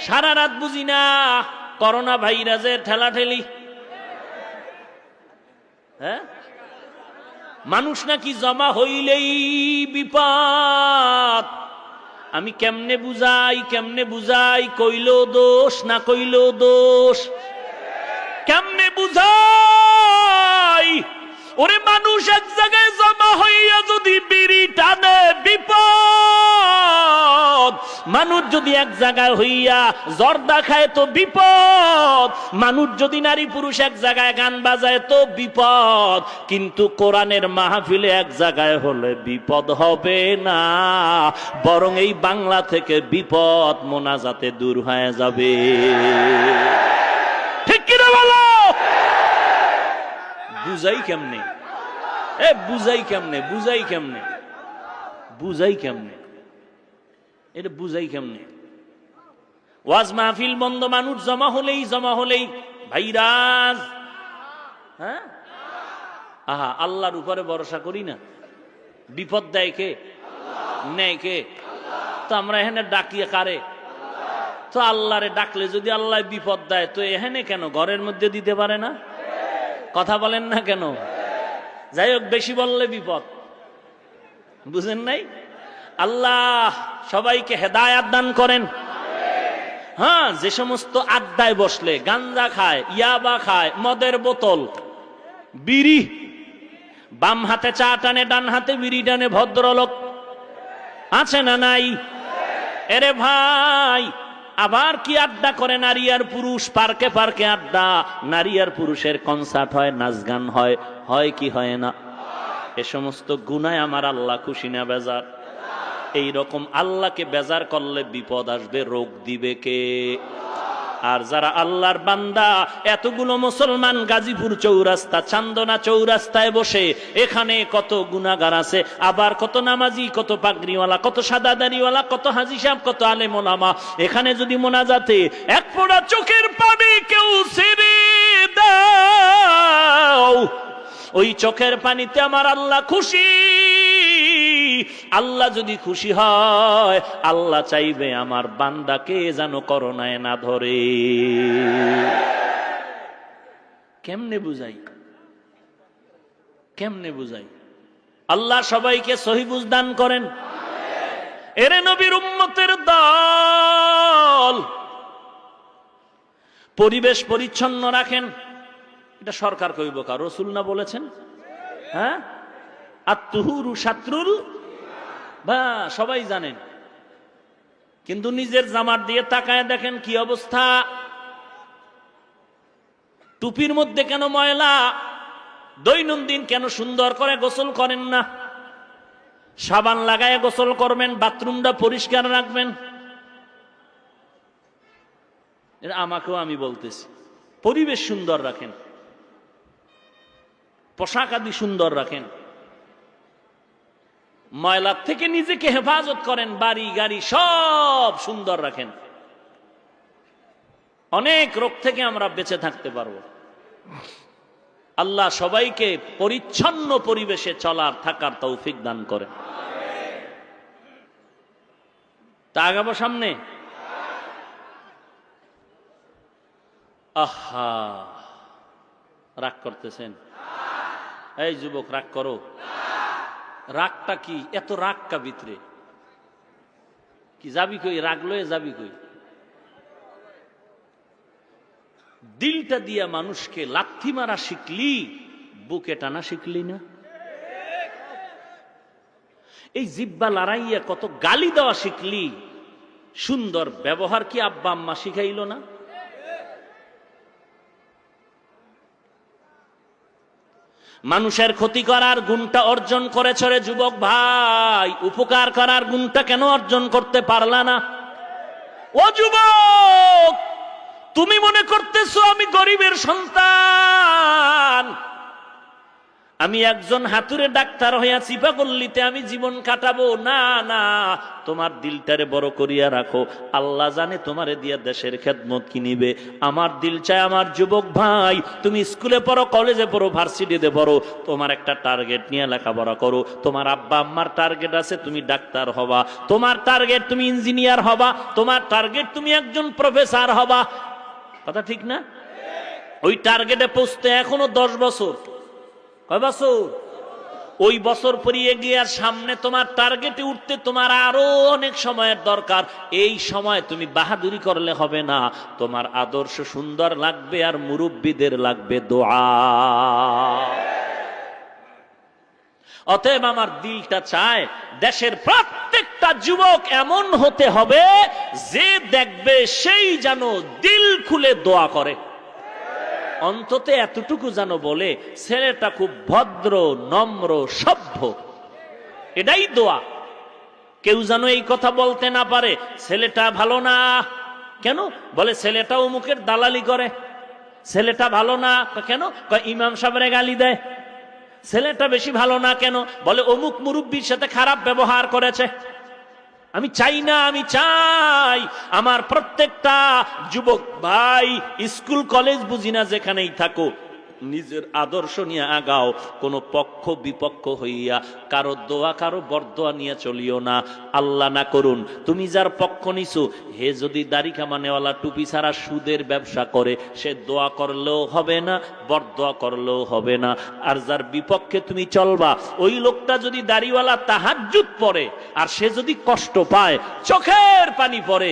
সারা রাত বুঝি না করোনা ভাইরাসের ঠেলাঠেলি। হ্যাঁ, মানুষ নাকি জমা হইলেই বিপদ। আমি কেমনে বুঝাই, কইলেও দোষ, না কইলেও দোষ। কেমনে বুঝাই? ওরে মানুষ এক জায়গায় জমা হইয়া যদি বিড়ি টানে বিপদ, মানুষ যদি এক জায়গায় হইয়া জর্দা খায় তো বিপদ, মানুষ যদি নারী পুরুষ এক জায়গায় গান বাজায় তো বিপদ। কিন্তু কোরআনের মাহফিলে এক জায়গায় হলে বিপদ হবে না, বরং এই বাংলা থেকে বিপদ মোনাজাতে দূর হয়ে যাবে। ঠিক কিনা বলো? বুঝাই কেমনে? বুঝাই কেমনে? এটা বুঝাই কেমনে? ওয়াজ মাহফিল বন্ধ, মানুষ জমা হলেই ভাইরাস। হ্যাঁ, আহা, আল্লাহর উপরে ভরসা করি না। বিপদ দেয় কে? নেয় কে? তো আমরা এখানে ডাকিয়ে কারে? তো আল্লাহরে ডাকলে যদি আল্লাহ বিপদ দেয়, তো এখানে কেন ঘরের মধ্যে দিতে পারে না? কথা বলেন না কেন? যাই হোক, বেশি বললে বিপদ, বুঝেন নাই? আল্লাহ সবাইকে হেদায়াত দান করেন। হ্যাঁ, যে সমস্ত আড্ডায় বসলে গাঞ্জা খায়, ইয়াবা খায়, মদের বোতল, বিড়ি, বাম হাতে চা টানে, ডান হাতে বিড়ি টানে ভদ্রলোক আছে না নাই? এরে ভাই, আবার কি আড্ডা করে নারী আর পুরুষ, পার্কে পার্কে আড্ডা, নারী আর পুরুষের কনসার্ট হয়, নাচ গান হয়, হয় কি হয় না? এ সমস্ত গুনায় আমার আল্লাহ খুশি না বেজার? এই রকম আল্লাহকে বেজার করলে বিপদ আসবে, রোগ দিবে কে? আর যারা আল্লাহর বান্দা, এতগুলো মুসলমান গাজীপুর চৌরাস্তা, চান্দনা চৌরাস্তায় বসে, এখানে কত গুনাহগার আছে, আবার কত নামাজি, কত পাগড়িওয়ালা, কত সাদাদারিওয়ালা, কত হাজী সাহেব, কত আলেম ওলামা। এখানে যদি মোনাজাতে এক ফোঁটা চোখের পানি কেউ ছেড়ে দাও, ওই চোখের পানিতে আমার আল্লাহ খুশি। আল্লাহ যদি খুশি হয়, আল্লাহ চাইবে আমার বান্দাকে যেন করোনায় না ধরে। কেমনে বুঝাই? আল্লাহ সবাইকে সহি বুঝ দান করেন। এরে নবীর উম্মতের দল, পরিবেশ পরিচ্ছন্ন রাখেন। এটা সরকার কইব কা? রাসূল না বলেছেন? হ্যাঁ, আত-তুহুরু শাত্রুল, বা সবাই জানেন। কিন্তু নিজের জামার দিয়ে তাকায় দেখেন কি অবস্থা। টুপির মধ্যে কেন ময়লা? দৈনন্দিন কেন সুন্দর করে গোসল করেন না? সাবান লাগায় গোসল করবেন, বাথরুমটা পরিষ্কার রাখবেন। এটা আমাকেও আমি বলতেছি, পরিবেশ সুন্দর রাখেন, পোশাক আদি সুন্দর রাখেন, ময়লার থেকে নিজেকে হেফাজত করেন, বাড়ি গাড়ি সব সুন্দর রাখেন। অনেক রোগ থেকে আমরা বেঁচে থাকতে পারবো। আল্লাহ সবাইকে পরিচ্ছন্ন পরিবেশে চলার থাকার তৌফিক দান করেন। তা আগাবো সামনে। আহা, রাগ করতেছেন? এই যুবক, রাগ করো। রাগটা কি? এত রাগ কা ভিতরে? কি যাবি কই? রাগ লয়ে যাবি কই? দিলটা দিয়া মানুষকে লাথি মারা শিখলি, বুকে টানা শিখলি না? এই জিব্বা লড়াইয়া কত গালি দেওয়া শিখলি, সুন্দর ব্যবহার কি আব্বা আম্মা শিখাইল না? মানুষের ক্ষতি করার গুণটা অর্জন করেছ রে যুবক ভাই, উপকার করার গুণটা কেন অর্জন করতে পারলা না? ও যুবক, তুমি মনে করতেছো আমি গরিবের সন্তান, আমি একজন হাতুড়ে ডাক্তার হইয়া চিপাগল্লিতে আমি জীবন কাটাবো, না না, তোমার দিলটারে বড় করিয়া রাখো। আল্লাহ জানে তোমারে দিয়া দেশের খেদমত কি নিবে। আমার দিল চায় আমার যুবক ভাই, তুমি স্কুলে পড়ো, কলেজে পড়ো, ভার্সিটিতে পড়ো, তোমার একটা টার্গেট নিয়ে লেখাপড়া করো। তোমার আব্বা আম্মার টার্গেট আছে তুমি ডাক্তার হবা, তোমার টার্গেট তুমি ইঞ্জিনিয়ার হবা, তোমার টার্গেট তুমি একজন প্রফেসর হবা। কথা ঠিক না? ওই টার্গেটে পৌঁছতে এখনো 10 বছর। কয় বছর? ওই বছর পেরিয়ে গিয়ে আর সামনে তোমার টার্গেটে উঠতে তোমার আরো অনেক সময়ের দরকার। এই সময় তুমি বাহাদুরি করলে হবে না, তোমার আদর্শ সুন্দর লাগবে আর মুরব্বীদের লাগবে দোয়া। অতএব আমার দিলটা চায় দেশের প্রত্যেকটা যুবক এমন হতে হবে যে দেখবে সেই যেন দিল খুলে দোয়া করে। অন্তত এতটুকু যেন বলে ছেলেটা খুব ভদ্র, নম্র, সভ্য, এটাই দোয়া। কেউ যেন এই কথা বলতে না পারে ছেলেটা ভালো না। কেন? বলে ছেলেটা অমুকের দালালি করে। ছেলেটা ভালো না কেন? ইমাম সাহেবের গালি দেয়। ছেলেটা বেশি ভালো না কেন? বলে অমুক মুরব্বির সাথে খারাপ ব্যবহার করেছে। আমি চাই না, আমি চাই আমার প্রত্যেকটা যুবক ভাই স্কুল কলেজ বুঝি না যেখানেই থাকো, নিজের আদর্শ নিয়ে আগাও। কোনো পক্ষ বিপক্ষ হইয়া কারো দোয়া কারো বরদোয়া নিয়ে চলিও না। আল্লাহ না করুন তুমি যার পক্ষ নিছো হে যদি দাড়ি কামানেওয়ালা টুপি ছাড়া সুদের ব্যবসা করে, সে দোয়া করলেও হবে না, বরদোয়া করলেও হবে না। আর যার বিপক্ষে তুমি চলবা, ওই লোকটা যদি দাড়িওয়ালা তাহাজ্জুদ পড়ে আর সে যদি কষ্ট পায়, চোখের পানি পড়ে,